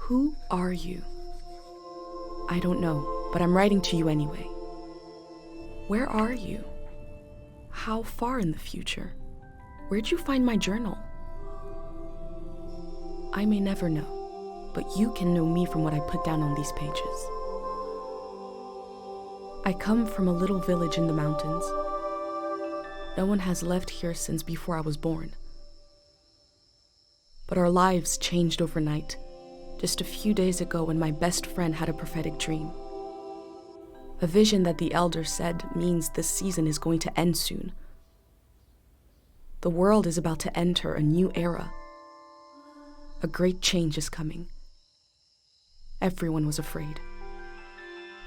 Who are you? I don't know, but I'm writing to you anyway. Where are you? How far in the future? Where'd you find my journal? I may never know, but you can know me from what I put down on these pages. I come from a little village in the mountains. No one has left here since before I was born. But our lives changed overnight, just a few days ago when my best friend had a prophetic dream. A vision that the elder said means this season is going to end soon. The world is about to enter a new era. A great change is coming. Everyone was afraid.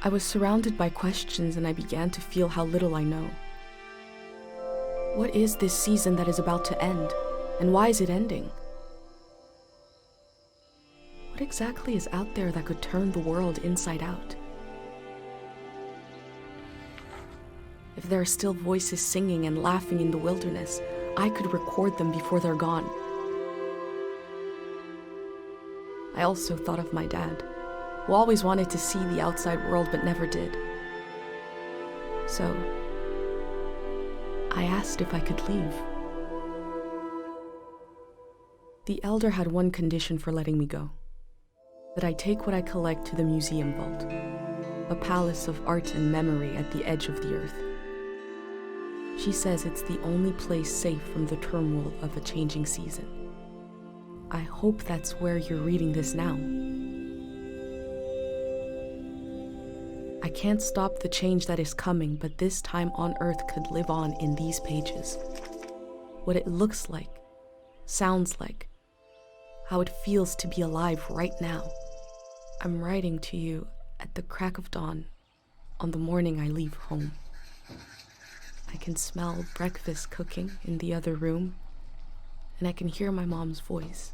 I was surrounded by questions and I began to feel how little I know. What is this season that is about to end, and why is it ending? What exactly is out there that could turn the world inside out? If there are still voices singing and laughing in the wilderness, I could record them before they're gone. I also thought of my dad, who always wanted to see the outside world but never did. So, I asked if I could leave. The elder had one condition for letting me go: that I take what I collect to the museum vault, a palace of art and memory at the edge of the earth. She says it's the only place safe from the turmoil of a changing season. I hope that's where you're reading this now. I can't stop the change that is coming, but this time on Earth could live on in these pages. What it looks like, sounds like, how it feels to be alive right now. I'm writing to you at the crack of dawn on the morning I leave home. I can smell breakfast cooking in the other room, and I can hear my mom's voice.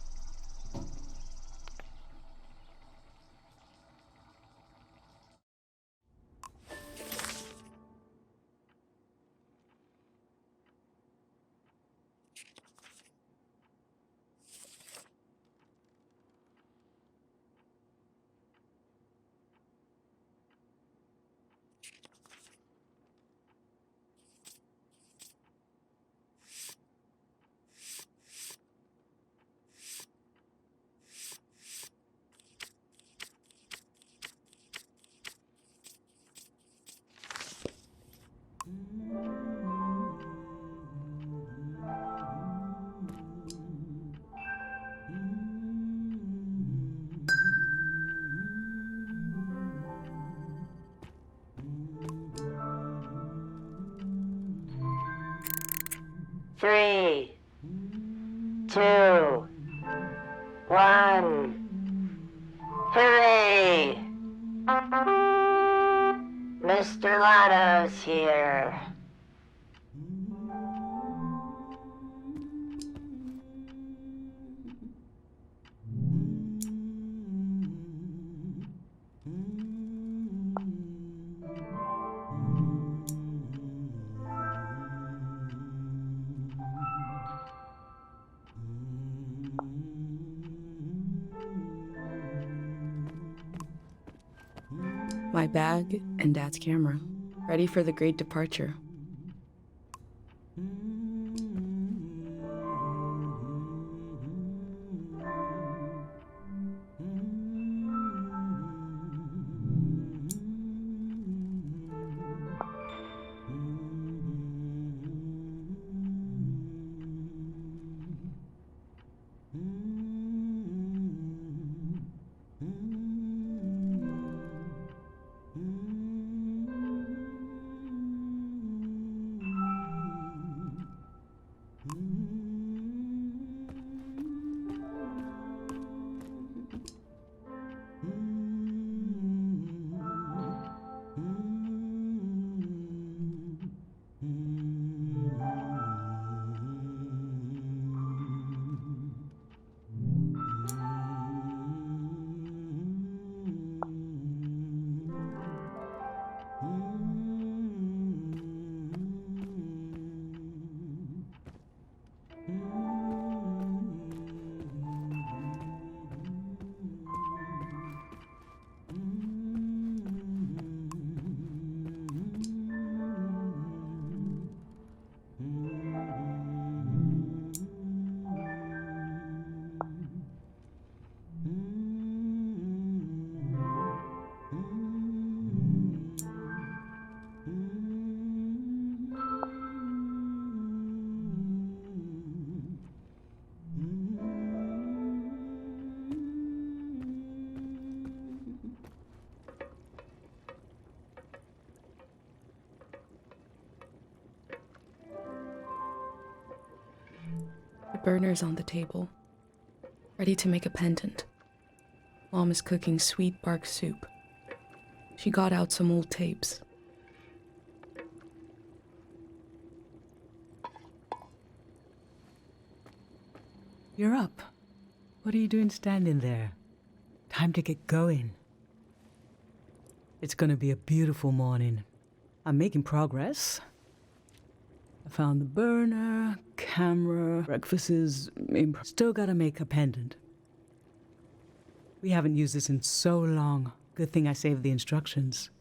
Three, two, one. Hooray! Mr. Lotto's here. My bag and Dad's camera, ready for the great departure. The burner's on the table, ready to make a pendant. Mom is cooking sweet bark soup. She got out some old tapes. You're up. What are you doing standing there? Time to get going. It's gonna be a beautiful morning. I'm making progress. I found the burner, camera, breakfast is... Still gotta make a pendant. We haven't used this in so long. Good thing I saved the instructions.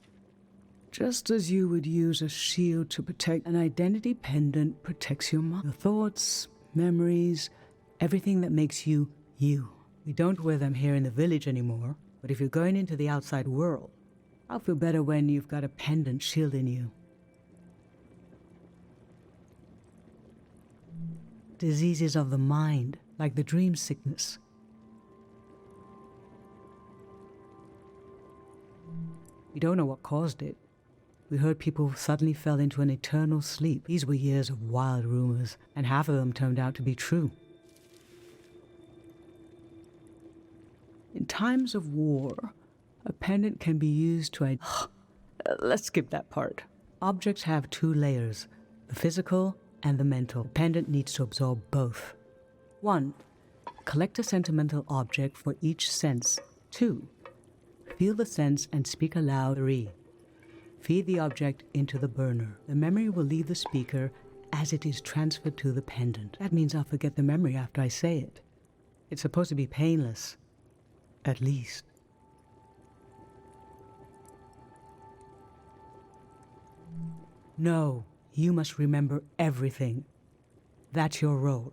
Just as you would use a shield to protect, an identity pendant protects your mind. Your thoughts, memories, everything that makes you, you. We don't wear them here in the village anymore, but if you're going into the outside world, I'll feel better when you've got a pendant shielding you. Diseases of the mind, like the dream sickness. We don't know what caused it. We heard people suddenly fell into an eternal sleep. These were years of wild rumors, and half of them turned out to be true. In times of war, a pendant can be used to... Let's skip that part. Objects have two layers, the physical and the mental. The pendant needs to absorb both. 1. Collect a sentimental object for each sense. 2. Feel the sense and speak aloud. 3. Feed the object into the burner. The memory will leave the speaker as it is transferred to the pendant. That means I'll forget the memory after I say it. It's supposed to be painless. At least. No, you must remember everything. That's your role.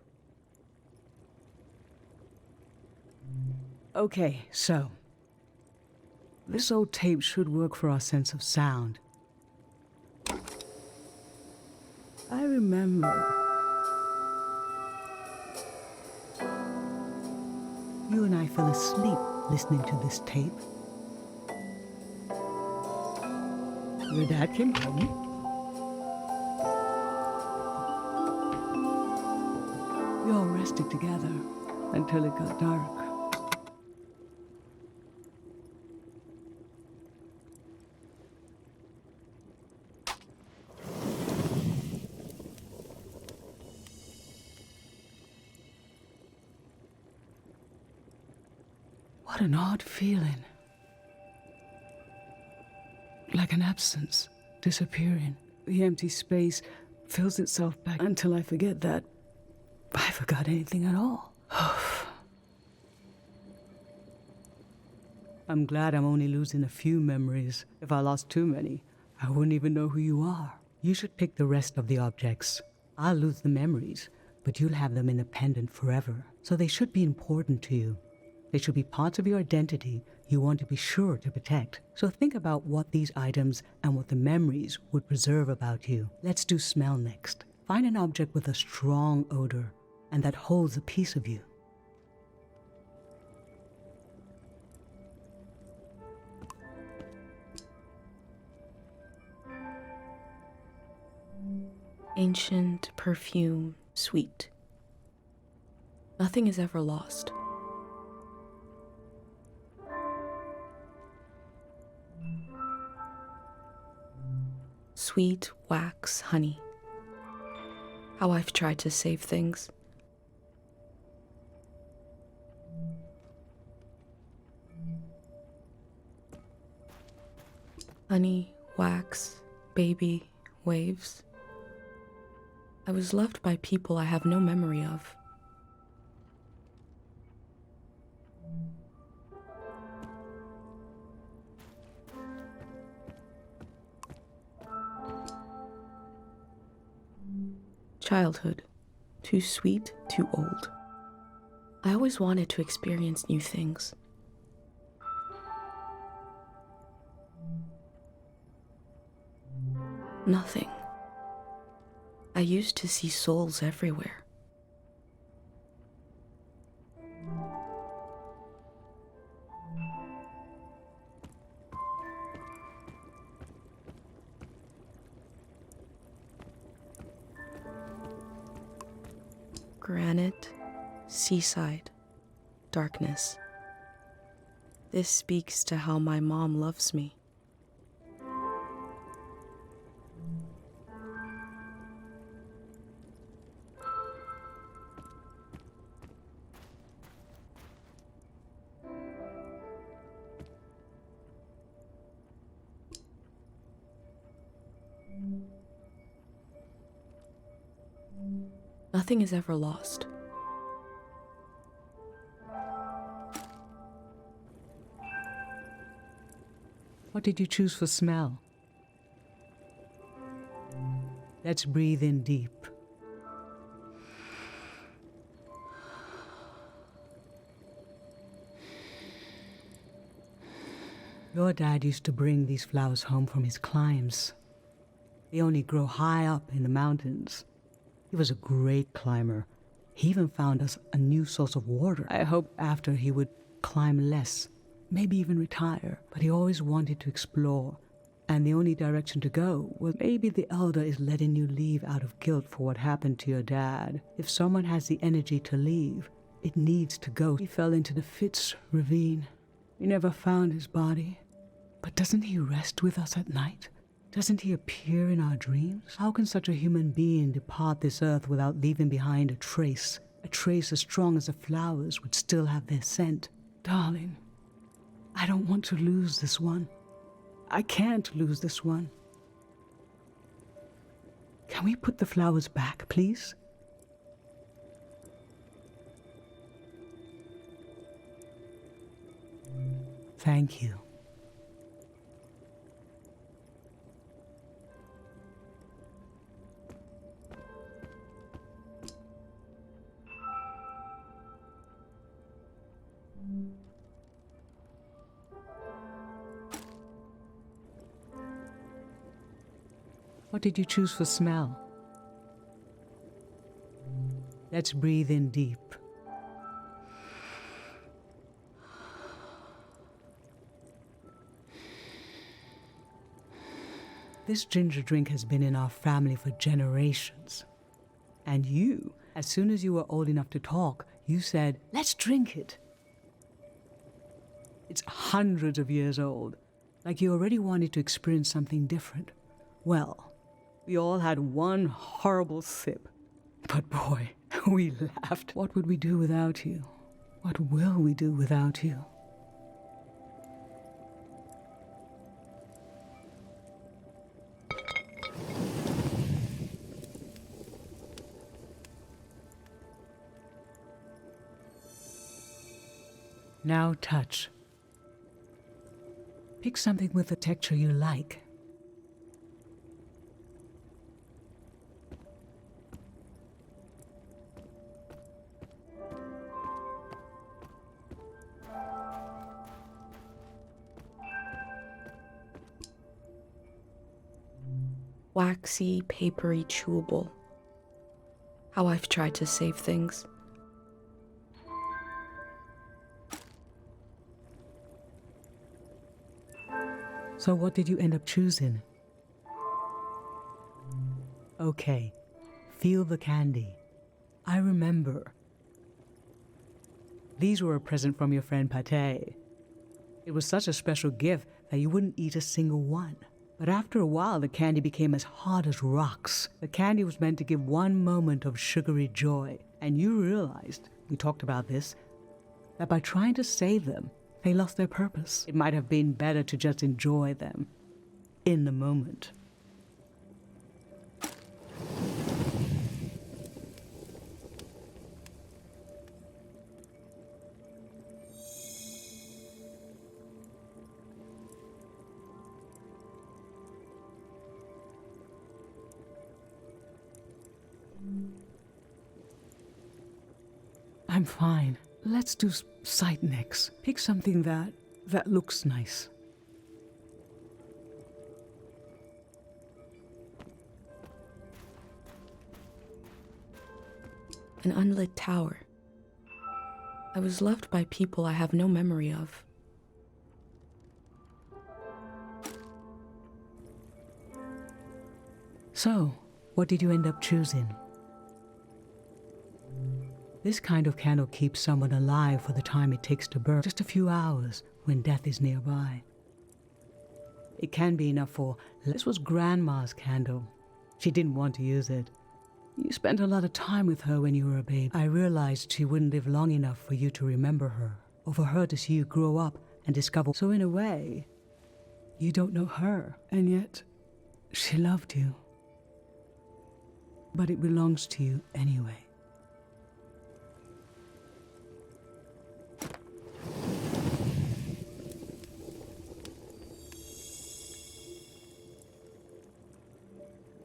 Okay, so... this old tape should work for our sense of sound. I remember... you and I fell asleep listening to this tape. Your dad came home. We all rested together until it got dark. What an odd feeling. Like an absence, disappearing. The empty space fills itself back until I forget that I forgot anything at all. I'm glad I'm only losing a few memories. If I lost too many, I wouldn't even know who you are. You should pick the rest of the objects. I'll lose the memories, but you'll have them in a pendant forever. So they should be important to you. They should be parts of your identity you want to be sure to protect. So think about what these items and what the memories would preserve about you. Let's do smell next. Find an object with a strong odor and that holds a piece of you. Ancient perfume, sweet. Nothing is ever lost. Sweet wax honey. How I've tried to save things. Honey, wax, baby, waves. I was loved by people I have no memory of. Childhood. Too sweet, too old. I always wanted to experience new things. Nothing. I used to see souls everywhere. Granite, seaside, darkness. This speaks to how my mom loves me. Nothing is ever lost. What did you choose for smell? Let's breathe in deep. Your dad used to bring these flowers home from his climbs. They only grow high up in the mountains. He was a great climber. He even found us a new source of water. I hoped after he would climb less, maybe even retire, but he always wanted to explore. And the only direction to go was maybe the elder is letting you leave out of guilt for what happened to your dad. If someone has the energy to leave, it needs to go. He fell into the Fitz ravine. We never found his body. But doesn't he rest with us at night? Doesn't he appear in our dreams? How can such a human being depart this earth without leaving behind a trace as strong as the flowers would still have their scent? Darling, I don't want to lose this one. I can't lose this one. Can we put the flowers back, please? Thank you. What did you choose for smell? Let's breathe in deep. This ginger drink has been in our family for generations. And you, as soon as you were old enough to talk, you said, "Let's drink it." It's hundreds of years old, like you already wanted to experience something different. Well, we all had one horrible sip. But boy, we laughed. What would we do without you? What will we do without you? Now touch. Pick something with a texture you like. Waxy, papery, chewable. How I've tried to save things. So what did you end up choosing? Okay, feel the candy. I remember. These were a present from your friend Pate. It was such a special gift that you wouldn't eat a single one. But after a while, the candy became as hard as rocks. The candy was meant to give one moment of sugary joy. And you realized, we talked about this, that by trying to save them, they lost their purpose. It might have been better to just enjoy them in the moment. I'm fine. Let's do sight next. Pick something that looks nice. An unlit tower. I was loved by people I have no memory of. So, what did you end up choosing? This kind of candle keeps someone alive for the time it takes to burn, just a few hours when death is nearby. It can be enough for... This was Grandma's candle. She didn't want to use it. You spent a lot of time with her when you were a babe. I realized she wouldn't live long enough for you to remember her, or for her to see you grow up and discover. So in a way, you don't know her, and yet she loved you. But it belongs to you anyway.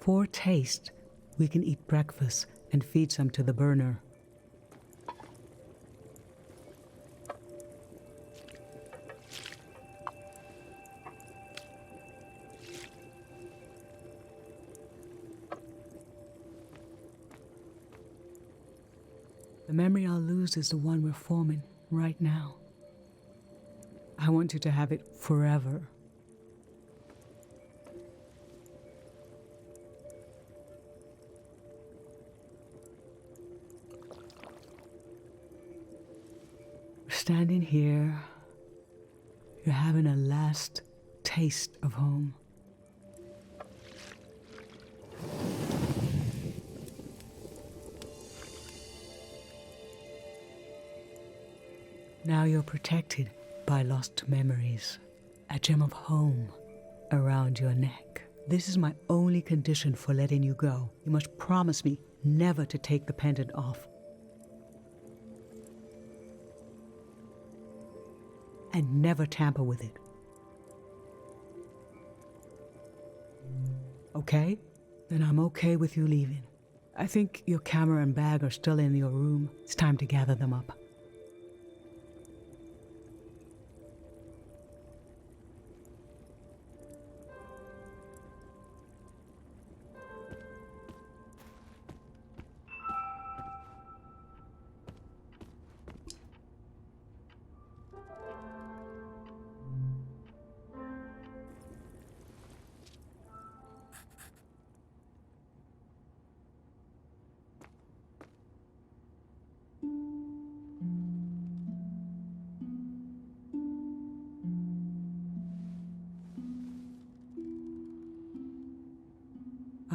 For taste, we can eat breakfast and feed some to the burner. The memory I'll lose is the one we're forming right now. I want you to have it forever. Standing here, you're having a last taste of home. Now you're protected by lost memories, a gem of home around your neck. This is my only condition for letting you go. You must promise me never to take the pendant off. And never tamper with it. Okay? Then I'm okay with you leaving. I think your camera and bag are still in your room. It's time to gather them up.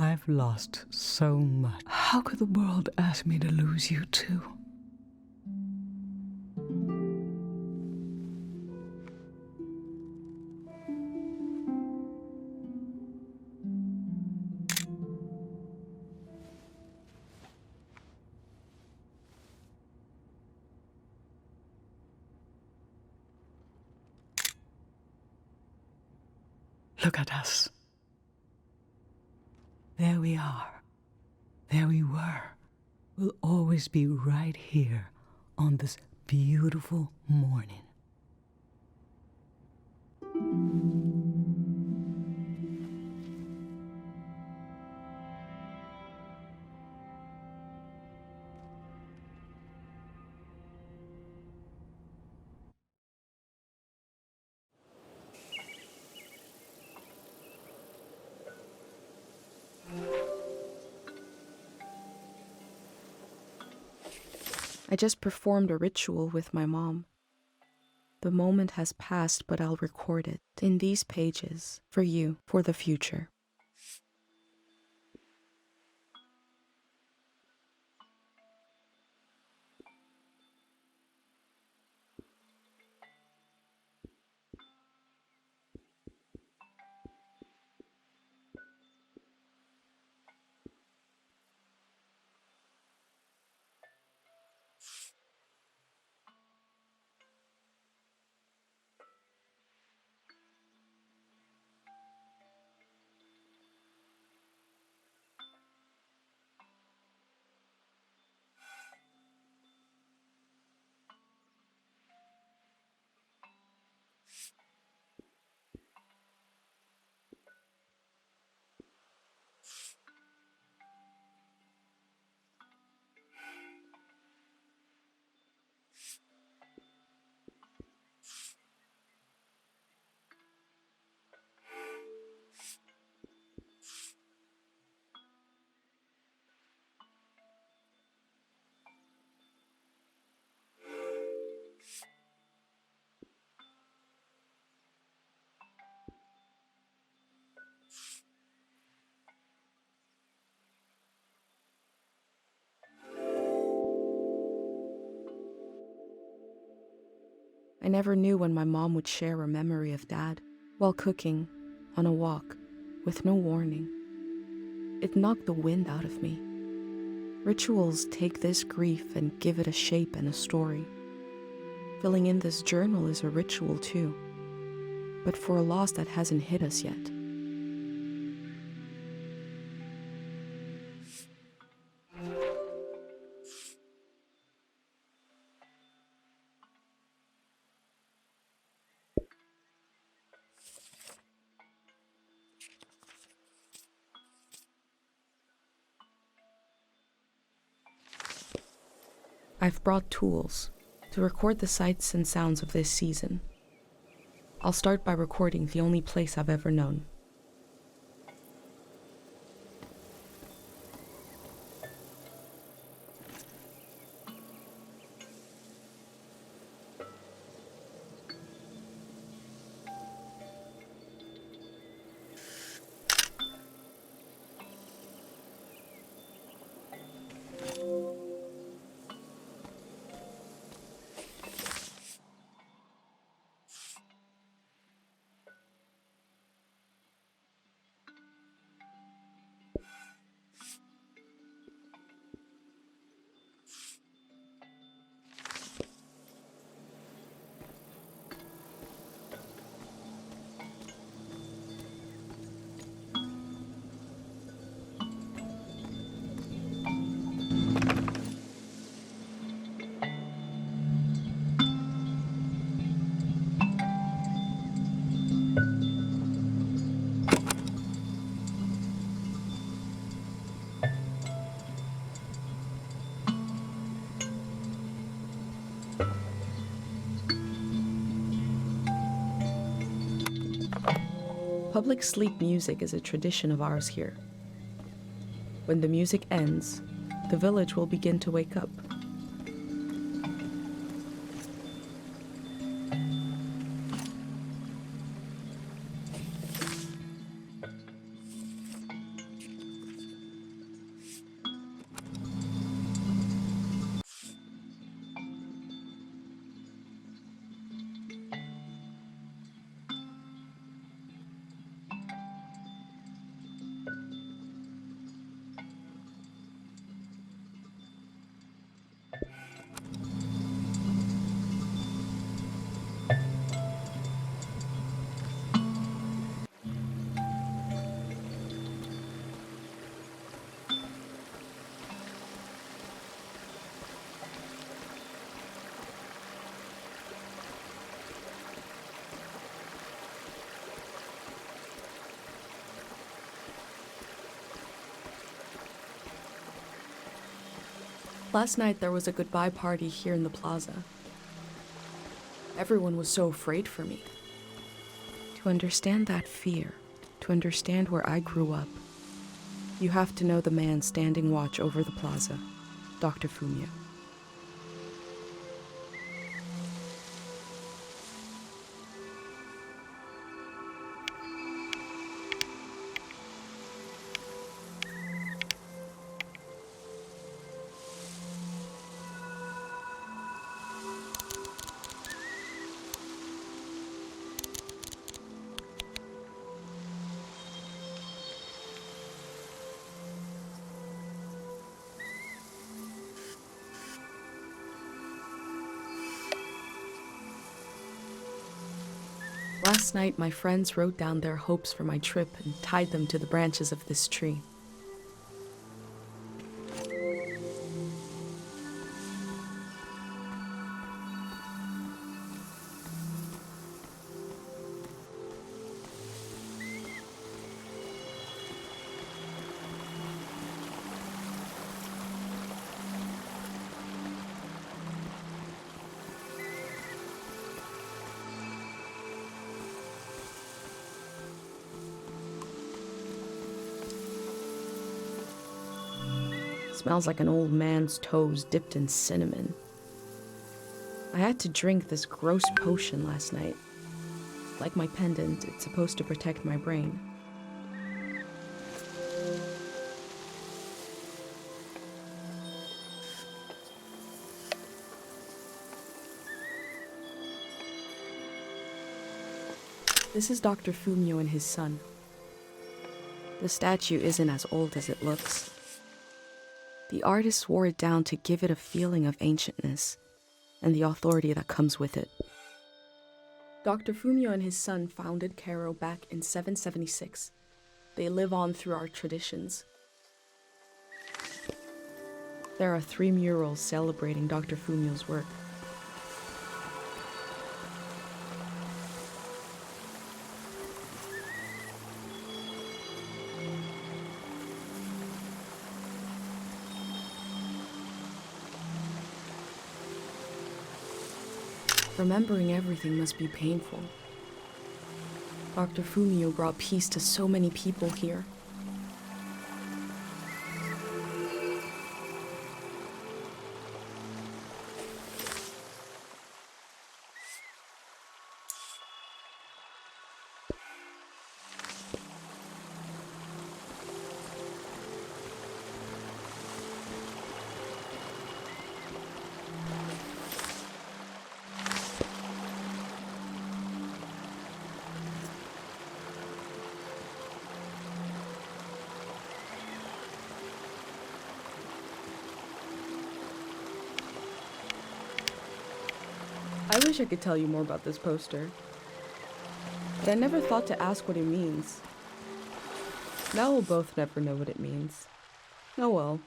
I've lost so much. How could the world ask me to lose you too? Look at us. There we are. There we were. We'll always be right here on this beautiful morning. I just performed a ritual with my mom. The moment has passed, but I'll record it in these pages for you, for the future. never knew when my mom would share a memory of Dad while cooking, on a walk, with no warning. It knocked the wind out of me. Rituals take this grief and give it a shape and a story. Filling in this journal is a ritual too, but for a loss that hasn't hit us yet. I've brought tools to record the sights and sounds of this season. I'll start by recording the only place I've ever known. Public sleep music is a tradition of ours here. When the music ends, the village will begin to wake up. Last night there was a goodbye party here in the plaza. Everyone was so afraid for me. To understand that fear, to understand where I grew up, you have to know the man standing watch over the plaza, Dr. Fumio. Last night, my friends wrote down their hopes for my trip and tied them to the branches of this tree. Smells like an old man's toes dipped in cinnamon. I had to drink this gross potion last night. Like my pendant, it's supposed to protect my brain. This is Dr. Fumio and his son. The statue isn't as old as it looks. The artist wore it down to give it a feeling of ancientness and the authority that comes with it. Dr. Fumio and his son founded Cairo back in 776. They live on through our traditions. There are 3 murals celebrating Dr. Fumio's work. Remembering everything must be painful. Dr. Fumio brought peace to so many people here. I wish I could tell you more about this poster, but I never thought to ask what it means. Now we'll both never know what it means. Oh well.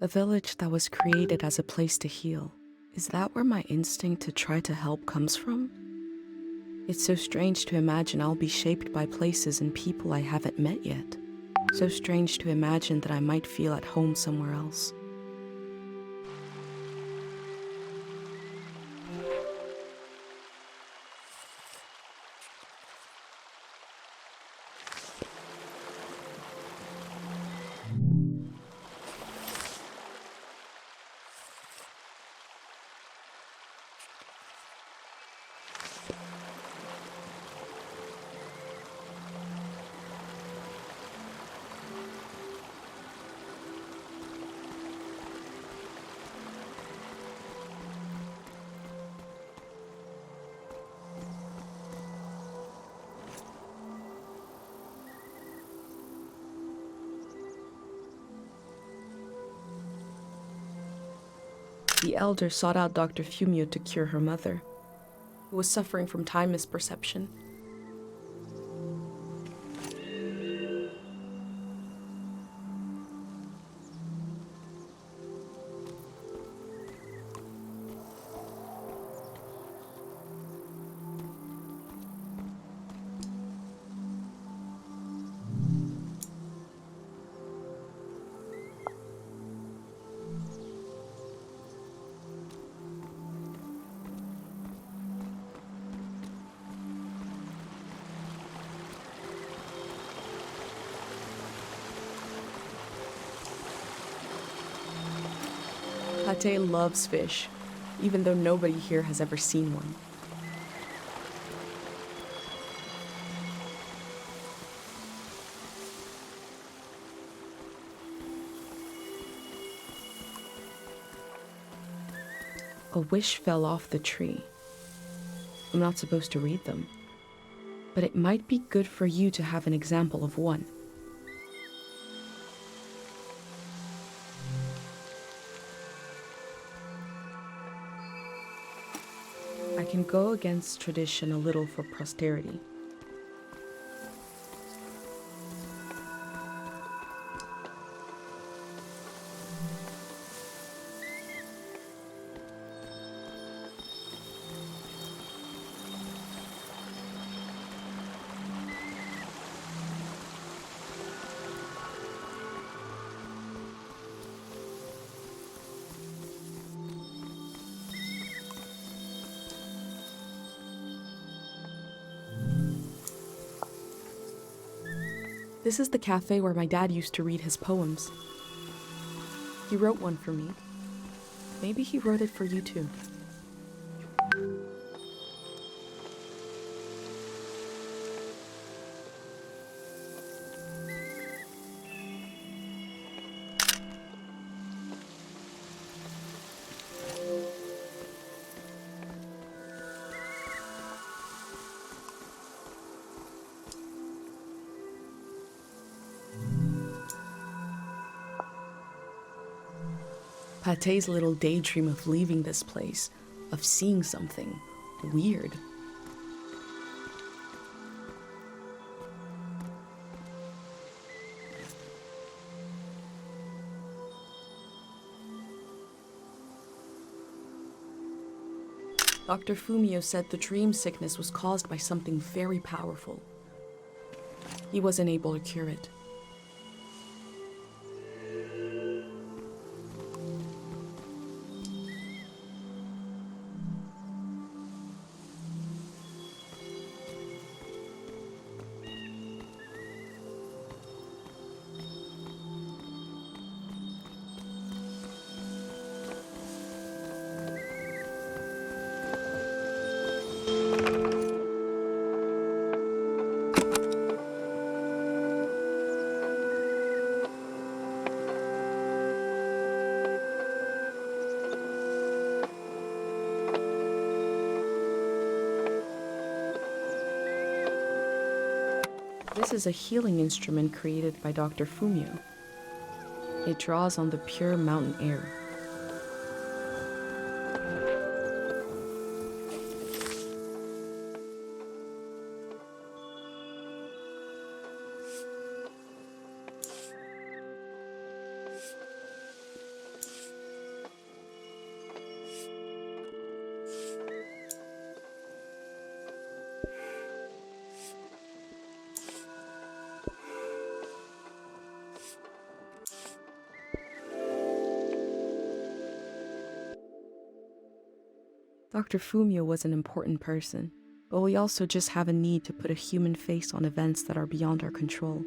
A village that was created as a place to heal. Is that where my instinct to try to help comes from? It's so strange to imagine I'll be shaped by places and people I haven't met yet. So strange to imagine that I might feel at home somewhere else. The elder sought out Dr. Fumio to cure her mother, who was suffering from time misperception. Pate loves fish, even though nobody here has ever seen one. A wish fell off the tree. I'm not supposed to read them, but it might be good for you to have an example of one. I can go against tradition a little for posterity. This is the cafe where my dad used to read his poems. He wrote one for me. Maybe he wrote it for you too. Pate's little daydream of leaving this place, of seeing something weird. Dr. Fumio said the dream sickness was caused by something very powerful. He wasn't able to cure it. This is a healing instrument created by Dr. Fumio. It draws on the pure mountain air. Dr. Fumio was an important person, but we also just have a need to put a human face on events that are beyond our control.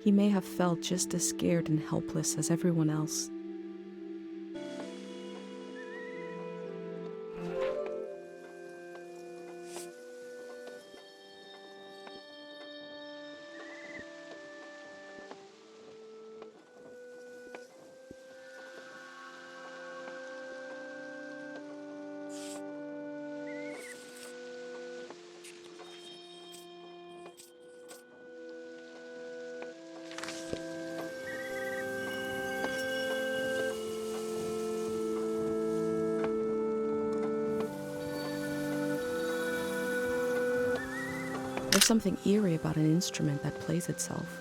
He may have felt just as scared and helpless as everyone else. There's something eerie about an instrument that plays itself.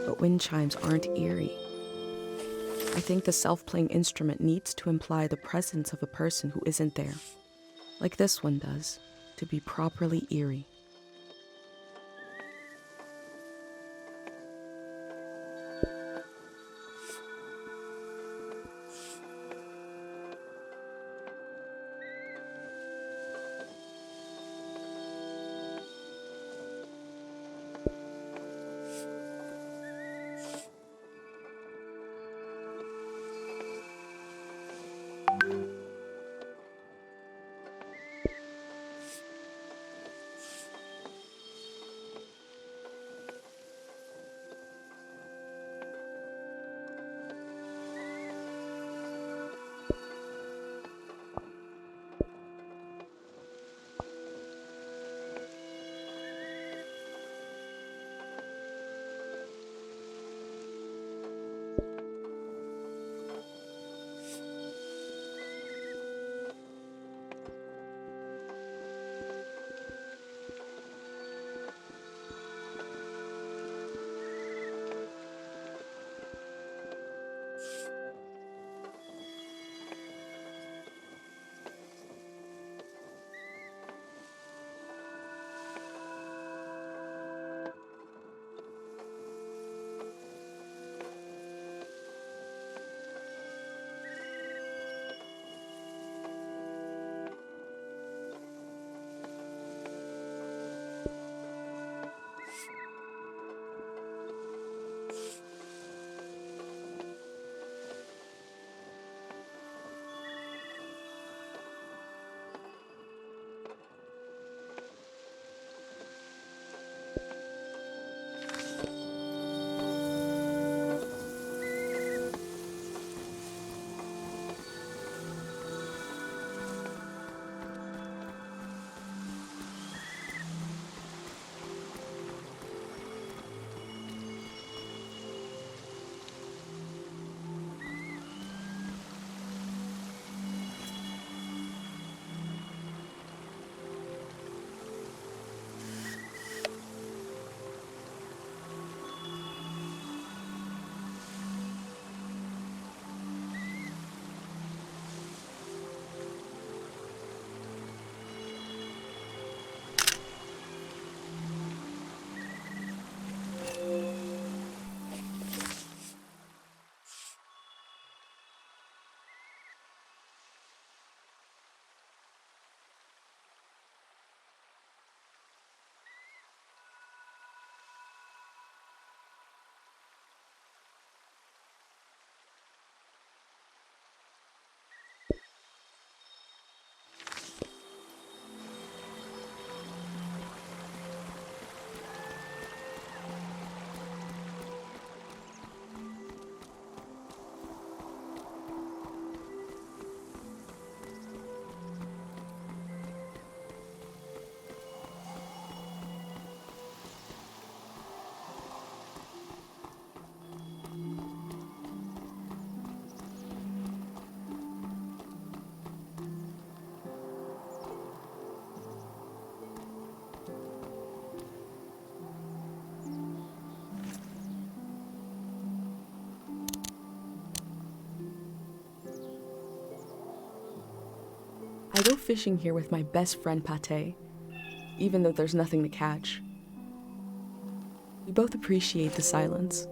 But wind chimes aren't eerie. I think the self-playing instrument needs to imply the presence of a person who isn't there, like this one does, to be properly eerie. I go fishing here with my best friend Pate, even though there's nothing to catch. We both appreciate the silence.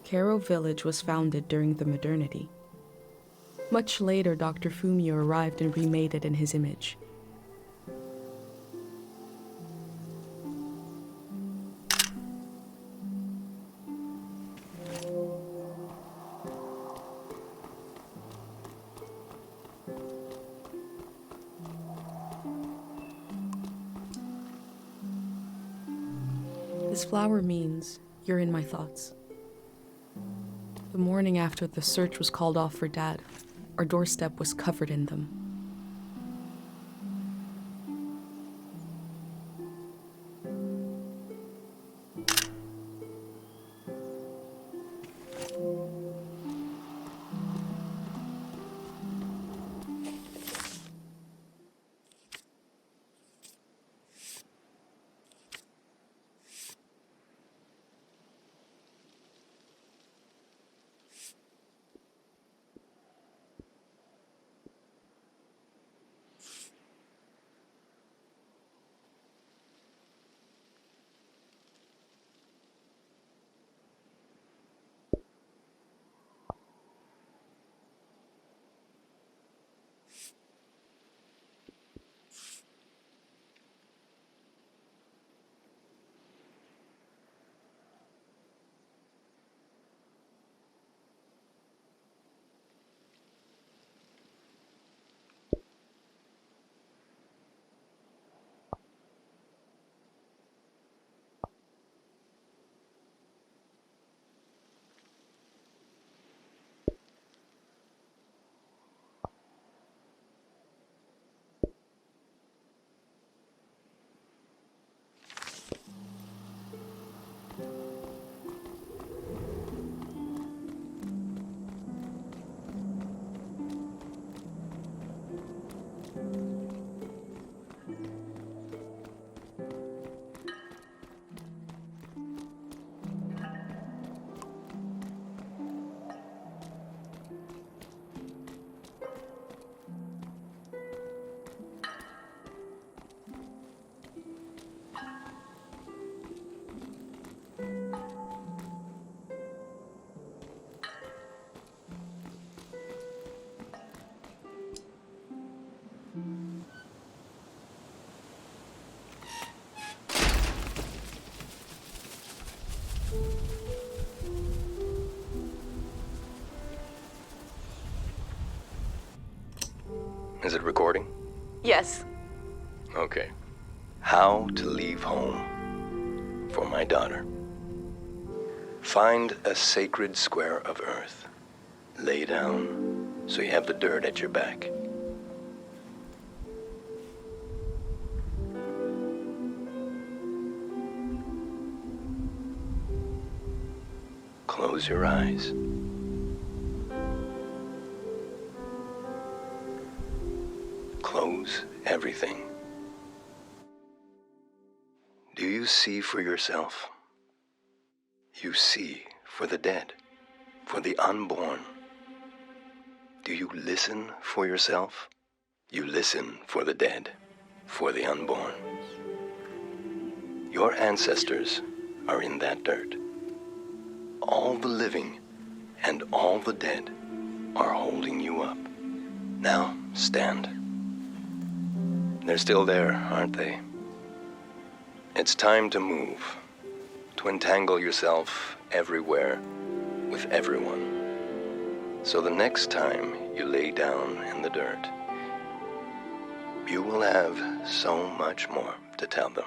Kero Village was founded during the modernity. Much later, Dr. Fumio arrived and remade it in his image. This flower means you're in my thoughts. The morning after the search was called off for Dad, our doorstep was covered in them. Is it recording? Yes. Okay. How to leave home for my daughter. Find a sacred square of earth. Lay down so you have the dirt at your back. Close your eyes. Close everything. Do you see for yourself? You see for the dead, for the unborn. Do you listen for yourself? You listen for the dead, for the unborn. Your ancestors are in that dirt. All the living and all the dead are holding you up. Now, stand. They're still there, aren't they? It's time to move, to entangle yourself everywhere with everyone. So the next time you lay down in the dirt, You will have so much more to tell them.